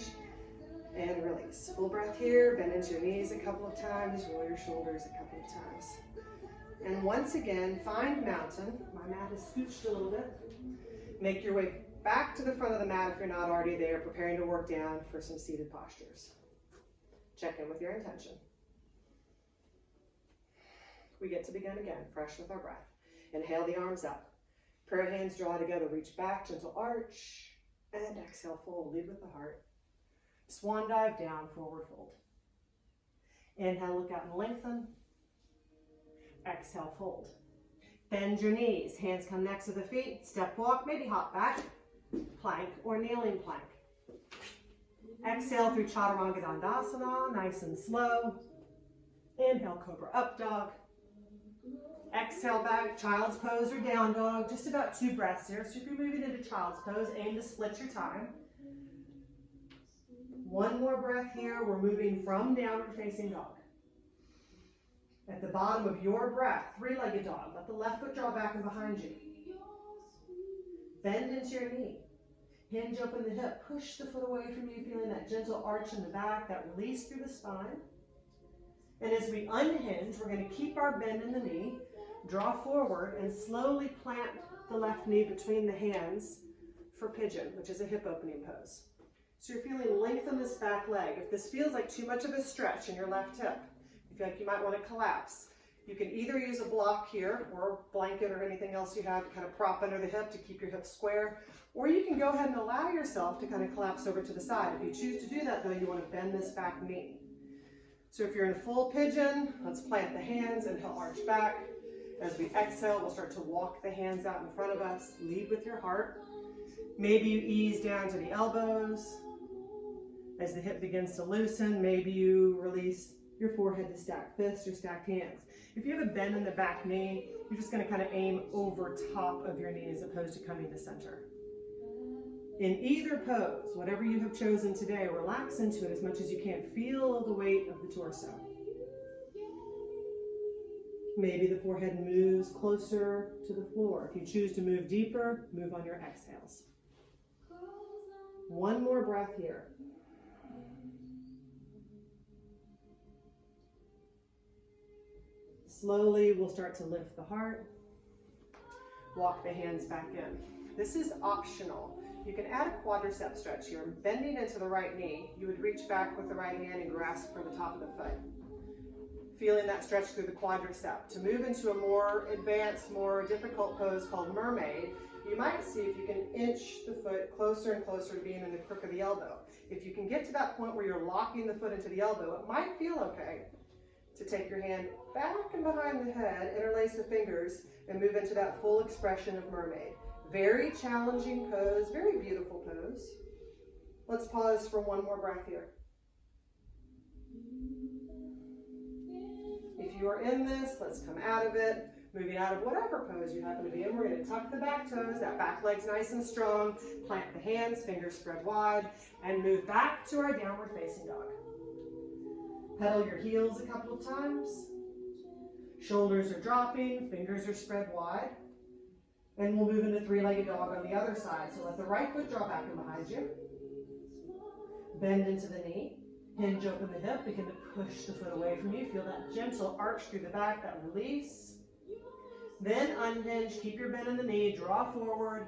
and release. Full breath here, bend into your knees a couple of times, roll your shoulders a couple of times. And once again, find mountain. My mat is scooched a little bit. Make your way back to the front of the mat if you're not already there, preparing to work down for some seated postures. Check in with your intention. We get to begin again, fresh with our breath. Inhale the arms up. Prayer hands draw together, reach back, gentle arch, and exhale, fold, lead with the heart. Swan dive down, forward fold. Inhale, look out and lengthen. Exhale, fold. Bend your knees, hands come next to the feet, step walk, maybe hop back, plank or kneeling plank. Exhale through Chaturanga Dandasana, nice and slow. Inhale, Cobra Up Dog. Exhale back, Child's Pose or Down Dog, just about 2 breaths here. So if you're moving into Child's Pose, aim to split your time. One more breath here, we're moving from Downward Facing Dog. At the bottom of your breath, 3-legged dog, let the left foot draw back and behind you. Bend into your knee. Hinge open the hip, push the foot away from you, feeling that gentle arch in the back, that release through the spine. And as we unhinge, we're going to keep our bend in the knee, draw forward, and slowly plant the left knee between the hands for pigeon, which is a hip opening pose. So you're feeling length in this back leg. If this feels like too much of a stretch in your left hip, you feel like you might want to collapse, you can either use a block here or a blanket or anything else you have to kind of prop under the hip to keep your hips square, or you can go ahead and allow yourself to kind of collapse over to the side. If you choose to do that though, you want to bend this back knee. So if you're in full pigeon, let's plant the hands and he'll arch back. As we exhale, we'll start to walk the hands out in front of us. Lead with your heart. Maybe you ease down to the elbows. As the hip begins to loosen, maybe you release your forehead to stacked fists or stacked hands. If you have a bend in the back knee, you're just going to kind of aim over top of your knee as opposed to coming to center. In either pose, whatever you have chosen today, relax into it as much as you can. Feel the weight of the torso. Maybe the forehead moves closer to the floor. If you choose to move deeper, move on your exhales. One more breath here. Slowly, we'll start to lift the heart. Walk the hands back in. This is optional. You can add a quadricep stretch here. Bending into the right knee, you would reach back with the right hand and grasp for the top of the foot. Feeling that stretch through the quadricep. To move into a more advanced, more difficult pose called mermaid, you might see if you can inch the foot closer and closer to being in the crook of the elbow. If you can get to that point where you're locking the foot into the elbow, it might feel okay to take your hand back and behind the head, interlace the fingers, and move into that full expression of mermaid. Very challenging pose, very beautiful pose. Let's pause for one more breath here. If you are in this, let's come out of it. Moving out of whatever pose you happen to be in, we're going to tuck the back toes, that back leg's nice and strong. Plant the hands, fingers spread wide, and move back to our downward facing dog. Pedal your heels a couple of times. Shoulders are dropping, fingers are spread wide. And we'll move into three-legged dog on the other side. So let the right foot draw back and behind you. Bend into the knee. Hinge open the hip. Begin to push the foot away from you. Feel that gentle arch through the back, that release. Then unhinge. Keep your bend in the knee. Draw forward.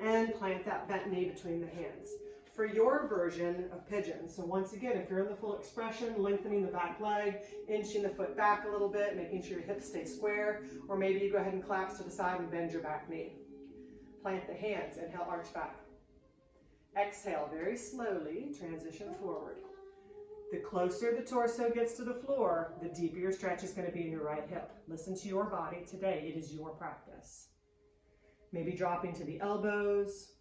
And plant that bent knee between the hands. For your version of pigeon, so once again, if you're in the full expression, lengthening the back leg, inching the foot back a little bit, making sure your hips stay square, or maybe you go ahead and collapse to the side and bend your back knee. Plant the hands, inhale, arch back. Exhale, very slowly, transition forward. The closer the torso gets to the floor, the deeper your stretch is going to be in your right hip. Listen to your body today. It is your practice. Maybe dropping to the elbows.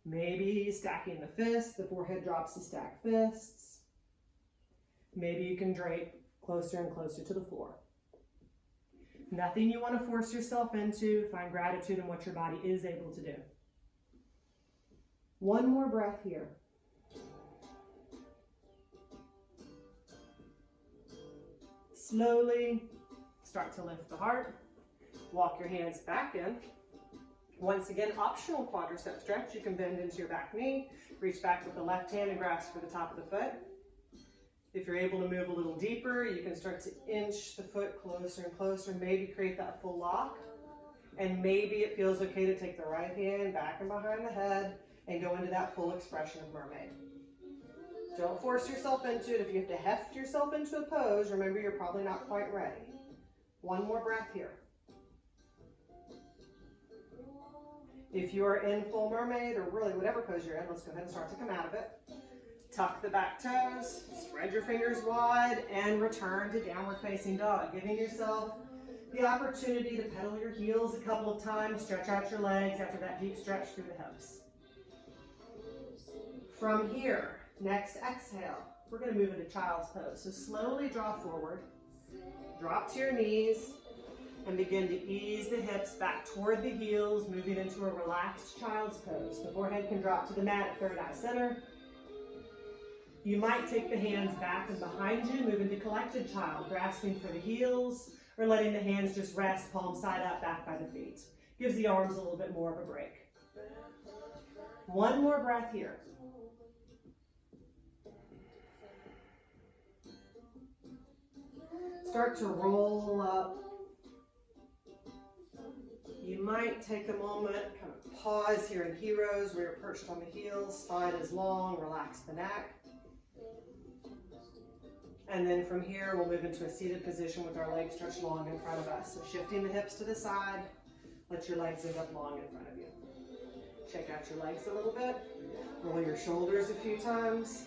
Maybe stacking the fists, the forehead drops to stack fists. Maybe you can drape closer and closer to the floor. Nothing you want to force yourself into. Find gratitude in what your body is able to do. One more breath here. Slowly start to lift the heart. Walk your hands back in. Once again, optional quadricep stretch. You can bend into your back knee, reach back with the left hand and grasp for the top of the foot. If you're able to move a little deeper, you can start to inch the foot closer and closer, maybe create that full lock. And maybe it feels okay to take the right hand back and behind the head and go into that full expression of mermaid. Don't force yourself into it. If you have to heft yourself into a pose, remember you're probably not quite ready. One more breath here. If you are in full mermaid, or really whatever pose you're in, let's go ahead and start to come out of it. Tuck the back toes, spread your fingers wide, and return to downward facing dog, giving yourself the opportunity to pedal your heels a couple of times, stretch out your legs after that deep stretch through the hips. From here, next exhale, we're going to move into child's pose. So slowly draw forward, drop to your knees, and begin to ease the hips back toward the heels, moving into a relaxed child's pose. The forehead can drop to the mat at third eye center. You might take the hands back and behind you, move into collected child, grasping for the heels, or letting the hands just rest, palm side up, back by the feet. Gives the arms a little bit more of a break. One more breath here. Start to roll up. You might take a moment, kind of pause here in heroes where you're perched on the heels, spine is long, relax the neck. And then from here, we'll move into a seated position with our legs stretched long in front of us. So shifting the hips to the side, let your legs end up long in front of you. Shake out your legs a little bit, roll your shoulders a few times.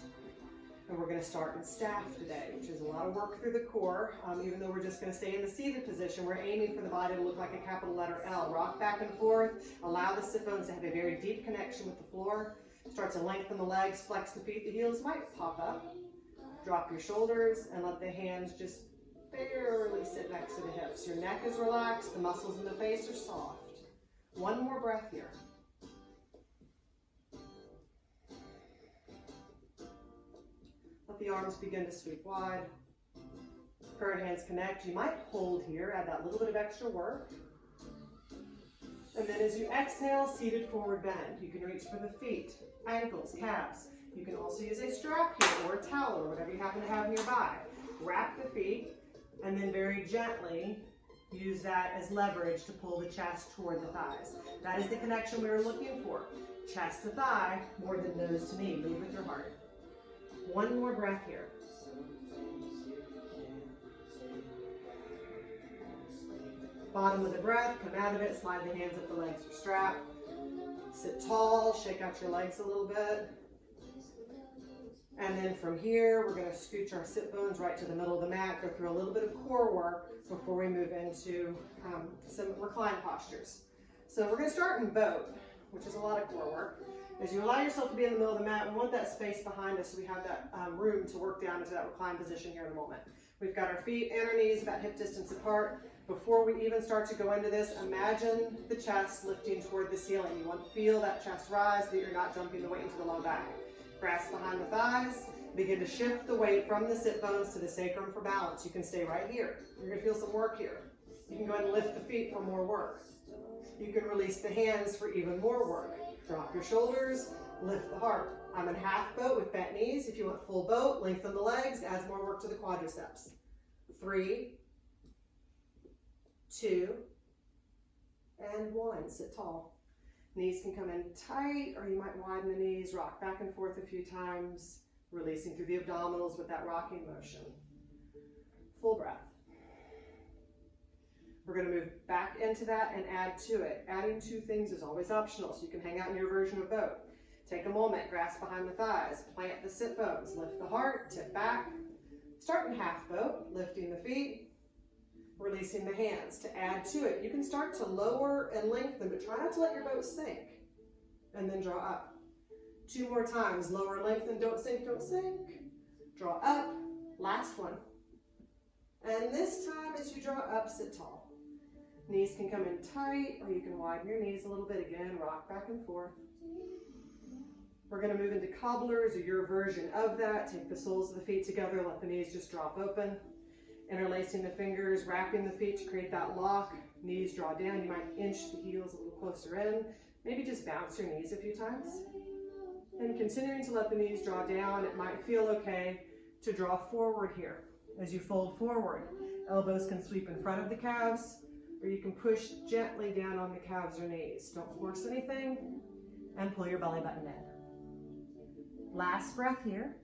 And we're going to start in staff today, which is a lot of work through the core. Even though we're just going to stay in the seated position, we're aiming for the body to look like a capital letter L. Rock back and forth. Allow the sit bones to have a very deep connection with the floor. Start to lengthen the legs, flex the feet. The heels might pop up. Drop your shoulders and let the hands just barely sit next to the hips. Your neck is relaxed. The muscles in the face are soft. One more breath here. Let the arms begin to sweep wide. Current hands connect. You might hold here, add that little bit of extra work. And then as you exhale, seated forward bend. You can reach for the feet, ankles, calves. You can also use a strap here or a towel or whatever you happen to have nearby. Wrap the feet and then very gently use that as leverage to pull the chest toward the thighs. That is the connection we were looking for. Chest to thigh more than nose to knee. Lead with your heart. One more breath here. Bottom of the breath, come out of it, slide the hands up the legs or strap. Sit tall, shake out your legs a little bit. And then from here, we're going to scooch our sit bones right to the middle of the mat, go through a little bit of core work before we move into some recline postures. So we're going to start in boat, which is a lot of core work. As you allow yourself to be in the middle of the mat, we want that space behind us so we have that room to work down into that recline position here in a moment. We've got our feet and our knees about hip distance apart. Before we even start to go into this, imagine the chest lifting toward the ceiling. You want to feel that chest rise so that you're not dumping the weight into the low back. Grasp behind the thighs. Begin to shift the weight from the sit bones to the sacrum for balance. You can stay right here. You're going to feel some work here. You can go ahead and lift the feet for more work. You can release the hands for even more work. Drop your shoulders, lift the heart. I'm in half boat with bent knees. If you want full boat, lengthen the legs, adds more work to the quadriceps. 3, 2, and 1. Sit tall. Knees can come in tight, or you might widen the knees, rock back and forth a few times, releasing through the abdominals with that rocking motion. Full breath. We're going to move back into that and add to it. Adding 2 things is always optional, so you can hang out in your version of boat. Take a moment, grasp behind the thighs, plant the sit bones, lift the heart, tip back. Start in half boat, lifting the feet, releasing the hands. To add to it, you can start to lower and lengthen, but try not to let your boat sink. And then draw up. 2 more times, lower, lengthen, don't sink, don't sink. Draw up, last one. And this time as you draw up, sit tall. Knees can come in tight, or you can widen your knees a little bit again, rock back and forth. We're going to move into cobblers, or your version of that. Take the soles of the feet together, let the knees just drop open. Interlacing the fingers, wrapping the feet to create that lock. Knees draw down. You might inch the heels a little closer in. Maybe just bounce your knees a few times. And continuing to let the knees draw down, it might feel okay to draw forward here. As you fold forward, elbows can sweep in front of the calves, or you can push gently down on the calves or knees. Don't force anything, and pull your belly button in. Last breath here.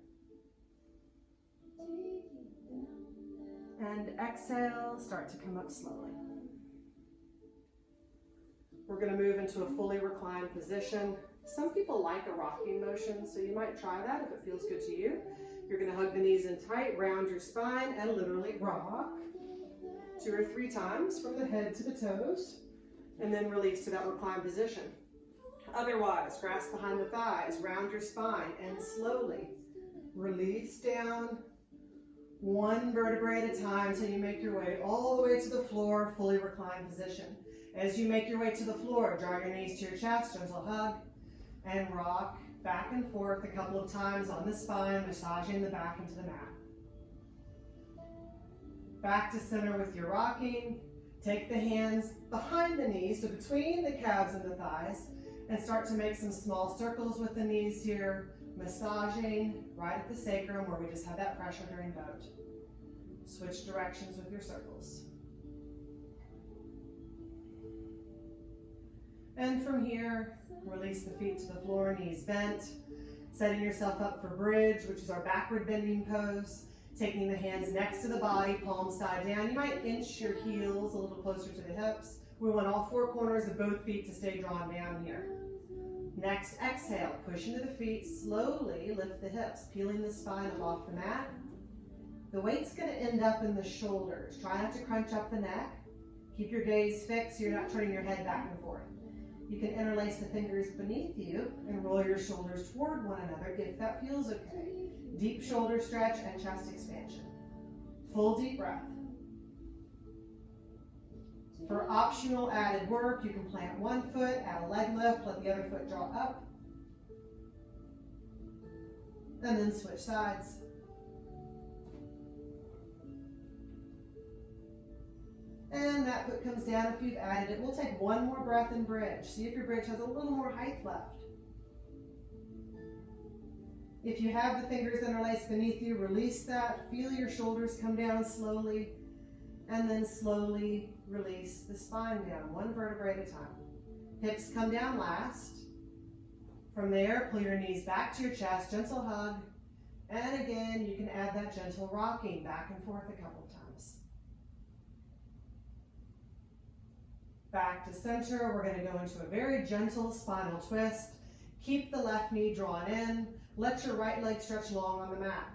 And exhale, start to come up slowly. We're going to move into a fully reclined position. Some people like a rocking motion, so you might try that if it feels good to you. You're going to hug the knees in tight, round your spine, and literally rock 2 or 3 times from the head to the toes, and then release to that reclined position. Otherwise, grasp behind the thighs, round your spine, and slowly release down 1 vertebrae at a time until you make your way all the way to the floor, fully reclined position. As you make your way to the floor, draw your knees to your chest, gentle hug, and rock back and forth a couple of times on the spine, massaging the back into the mat. Back to center with your rocking. Take the hands behind the knees, so between the calves and the thighs, And start to make some small circles with the knees here, massaging right at the sacrum where we just had that pressure during boat. Switch directions with your circles. And from here, release the feet to the floor, knees bent, setting yourself up for bridge, which is our backward bending pose. Taking the hands next to the body, palms side down. You might inch your heels a little closer to the hips. We want all four corners of both feet to stay drawn down here. Next, exhale, push into the feet, slowly lift the hips, peeling the spine up off the mat. The weight's gonna end up in the shoulders. Try not to crunch up the neck. Keep your gaze fixed so you're not turning your head back and forth. You can interlace the fingers beneath you and roll your shoulders toward one another if that feels okay. Deep shoulder stretch and chest expansion. Full deep breath. For optional added work, you can plant one foot, add a leg lift, let the other foot draw up, and then switch sides. And that foot comes down if you've added it. We'll take one more breath in bridge. See if your bridge has a little more height left. If you have the fingers interlaced beneath you, release that. Feel your shoulders come down slowly, and then slowly release the spine down, one vertebrae at a time. Hips come down last. From there, pull your knees back to your chest, gentle hug. And again, you can add that gentle rocking back and forth a couple of times. Back to center, we're going to go into a very gentle spinal twist. Keep the left knee drawn in. Let your right leg stretch long on the mat.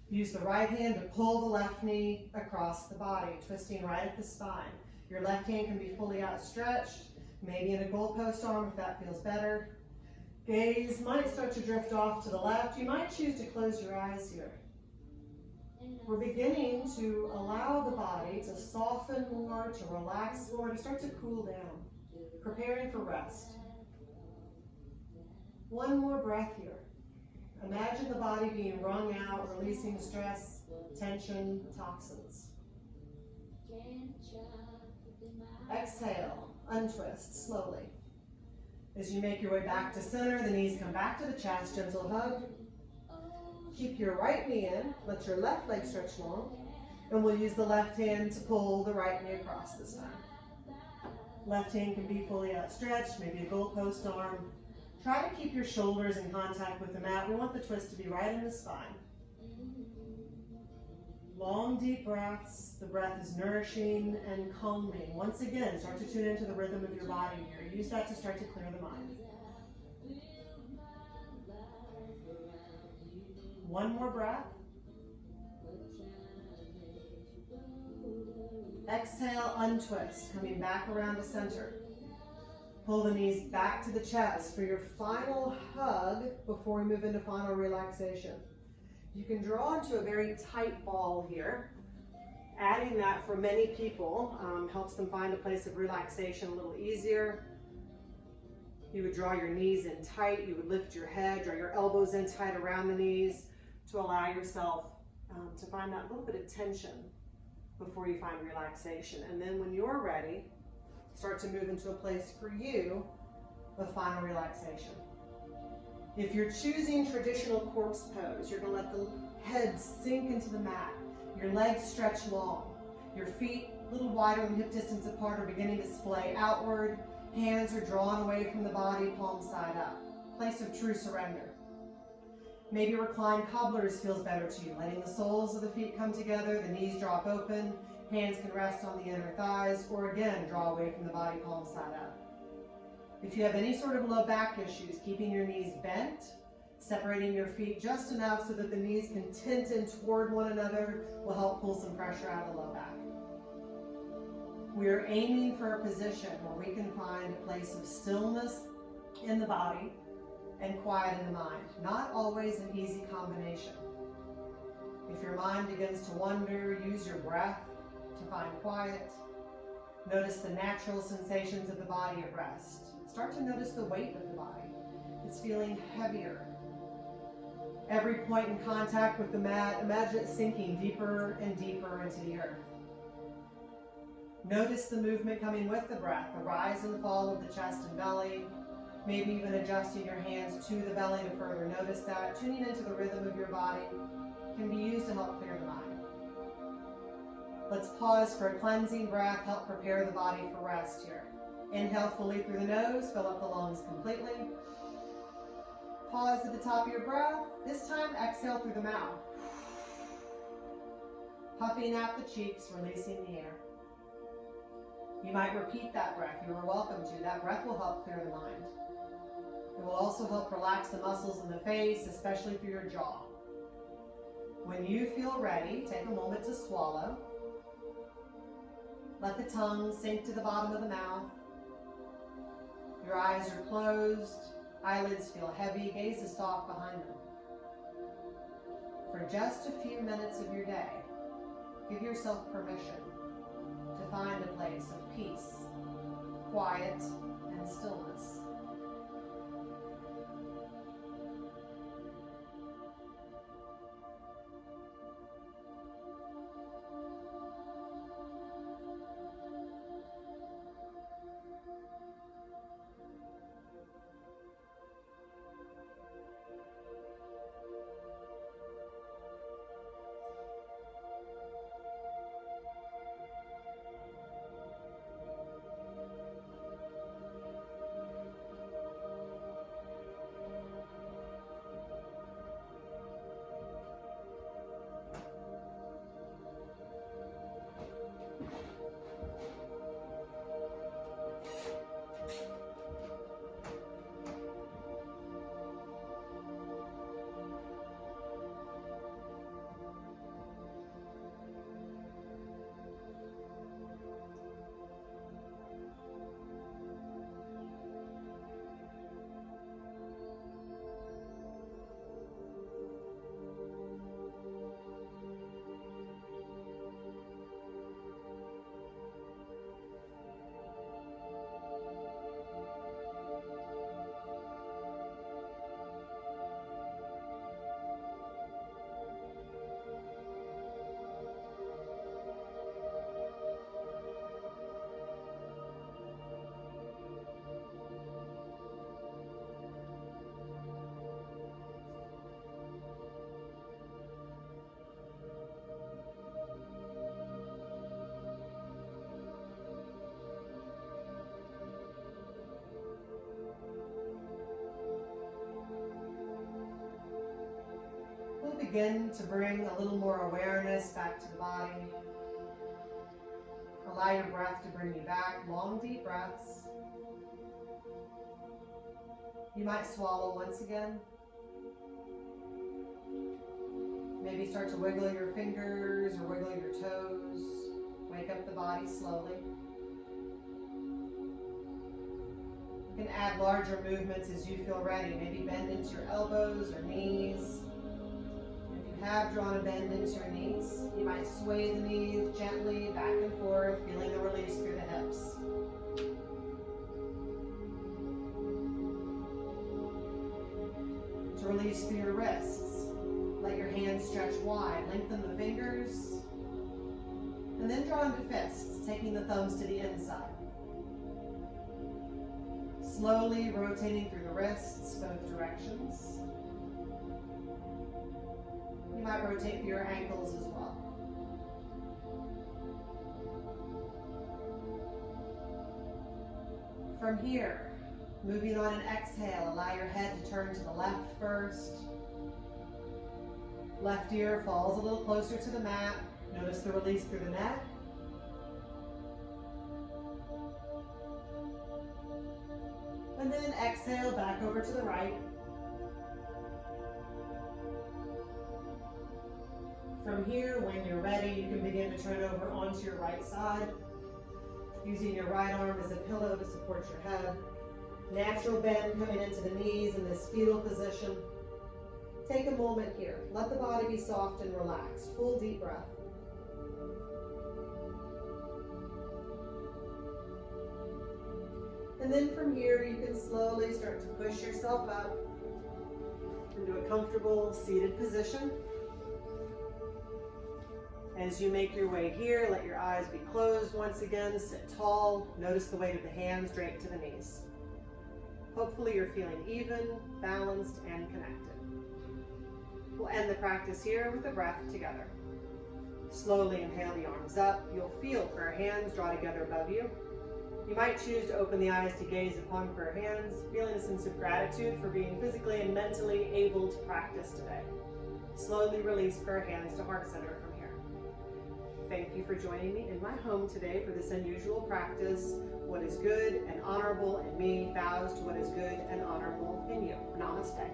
Use the right hand to pull the left knee across the body, twisting right at the spine. Your left hand can be fully outstretched, maybe in a goalpost arm if that feels better. Gaze might start to drift off to the left. You might choose to close your eyes here. We're beginning to allow the body to soften more, to relax more, to start to cool down, preparing for rest. One more breath here. Imagine the body being wrung out, releasing stress, tension, toxins. Exhale, untwist slowly. As you make your way back to center, the knees come back to the chest, gentle hug. Keep your right knee in, let your left leg stretch long, and we'll use the left hand to pull the right knee across this time. Left hand can be fully outstretched, maybe a goalpost arm. Try to keep your shoulders in contact with the mat. We want the twist to be right in the spine. Long, deep breaths. The breath is nourishing and calming. Once again, start to tune into the rhythm of your body here. Use that to start to clear the mind. One more breath. Exhale, untwist, coming back around to center. Pull the knees back to the chest for your final hug before we move into final relaxation. You can draw into a very tight ball here. Adding that for many people helps them find a place of relaxation a little easier. You would draw your knees in tight. You would lift your head, draw your elbows in tight around the knees to allow yourself to find that little bit of tension before you find relaxation. And then when you're ready, start to move into a place for you of final relaxation. If you're choosing traditional corpse pose, you're going to let the head sink into the mat. Your legs stretch long. Your feet, a little wider than hip distance apart, are beginning to splay outward. Hands are drawn away from the body, palms side up. Place of true surrender. Maybe reclined cobblers feels better to you, letting the soles of the feet come together, the knees drop open, hands can rest on the inner thighs, or again, draw away from the body, palms side up. If you have any sort of low back issues, keeping your knees bent, separating your feet just enough so that the knees can tint in toward one another will help pull some pressure out of the low back. We are aiming for a position where we can find a place of stillness in the body and quiet in the mind. Not always an easy combination. If your mind begins to wander, use your breath to find quiet. Notice the natural sensations of the body at rest. Start to notice the weight of the body. It's feeling heavier. Every point in contact with the mat, imagine it sinking deeper and deeper into the earth. Notice the movement coming with the breath, the rise and fall of the chest and belly. Maybe even adjusting your hands to the belly to further notice that. Tuning into the rhythm of your body can be used to help clear the mind. Let's pause for a cleansing breath, help prepare the body for rest here. Inhale fully through the nose, fill up the lungs completely. Pause at the top of your breath. This time, exhale through the mouth. Puffing out the cheeks, releasing the air. You might repeat that breath. You are welcome to. That breath will help clear the mind. It will also help relax the muscles in the face, especially through your jaw. When you feel ready, take a moment to swallow. Let the tongue sink to the bottom of the mouth. Your eyes are closed. Eyelids feel heavy. Gaze is soft behind them. For just a few minutes of your day, give yourself permission to find a place of peace, quiet, and stillness. Begin to bring a little more awareness back to the body. Allow your breath to bring you back. Long, deep breaths. You might swallow once again. Maybe start to wiggle your fingers or wiggle your toes. Wake up the body slowly. You can add larger movements as you feel ready. Maybe bend into your elbows or knees. Have drawn a bend into your knees. You might sway the knees gently back and forth, feeling the release through the hips. To release through your wrists, let your hands stretch wide, lengthen the fingers, and then draw into fists, taking the thumbs to the inside. Slowly rotating through the wrists, both directions. You might rotate through your ankles as well. From here, moving on an exhale, allow your head to turn to the left first. Left ear falls a little closer to the mat. Notice the release through the neck. And then exhale back over to the right. From here, when you're ready, you can begin to turn over onto your right side, using your right arm as a pillow to support your head. Natural bend coming into the knees in this fetal position. Take a moment here. Let the body be soft and relaxed. Full deep breath. And then from here, you can slowly start to push yourself up into a comfortable seated position. As you make your way here, let your eyes be closed once again. Sit tall. Notice the weight of the hands draped to the knees. Hopefully you're feeling even, balanced, and connected. We'll end the practice here with a breath together. Slowly inhale the arms up. You'll feel prayer hands draw together above you. You might choose to open the eyes to gaze upon prayer hands, feeling a sense of gratitude for being physically and mentally able to practice today. Slowly release prayer hands to heart center from here. Thank you for joining me in my home today for this unusual practice. What is good and honorable in me bows to what is good and honorable in you. Namaste.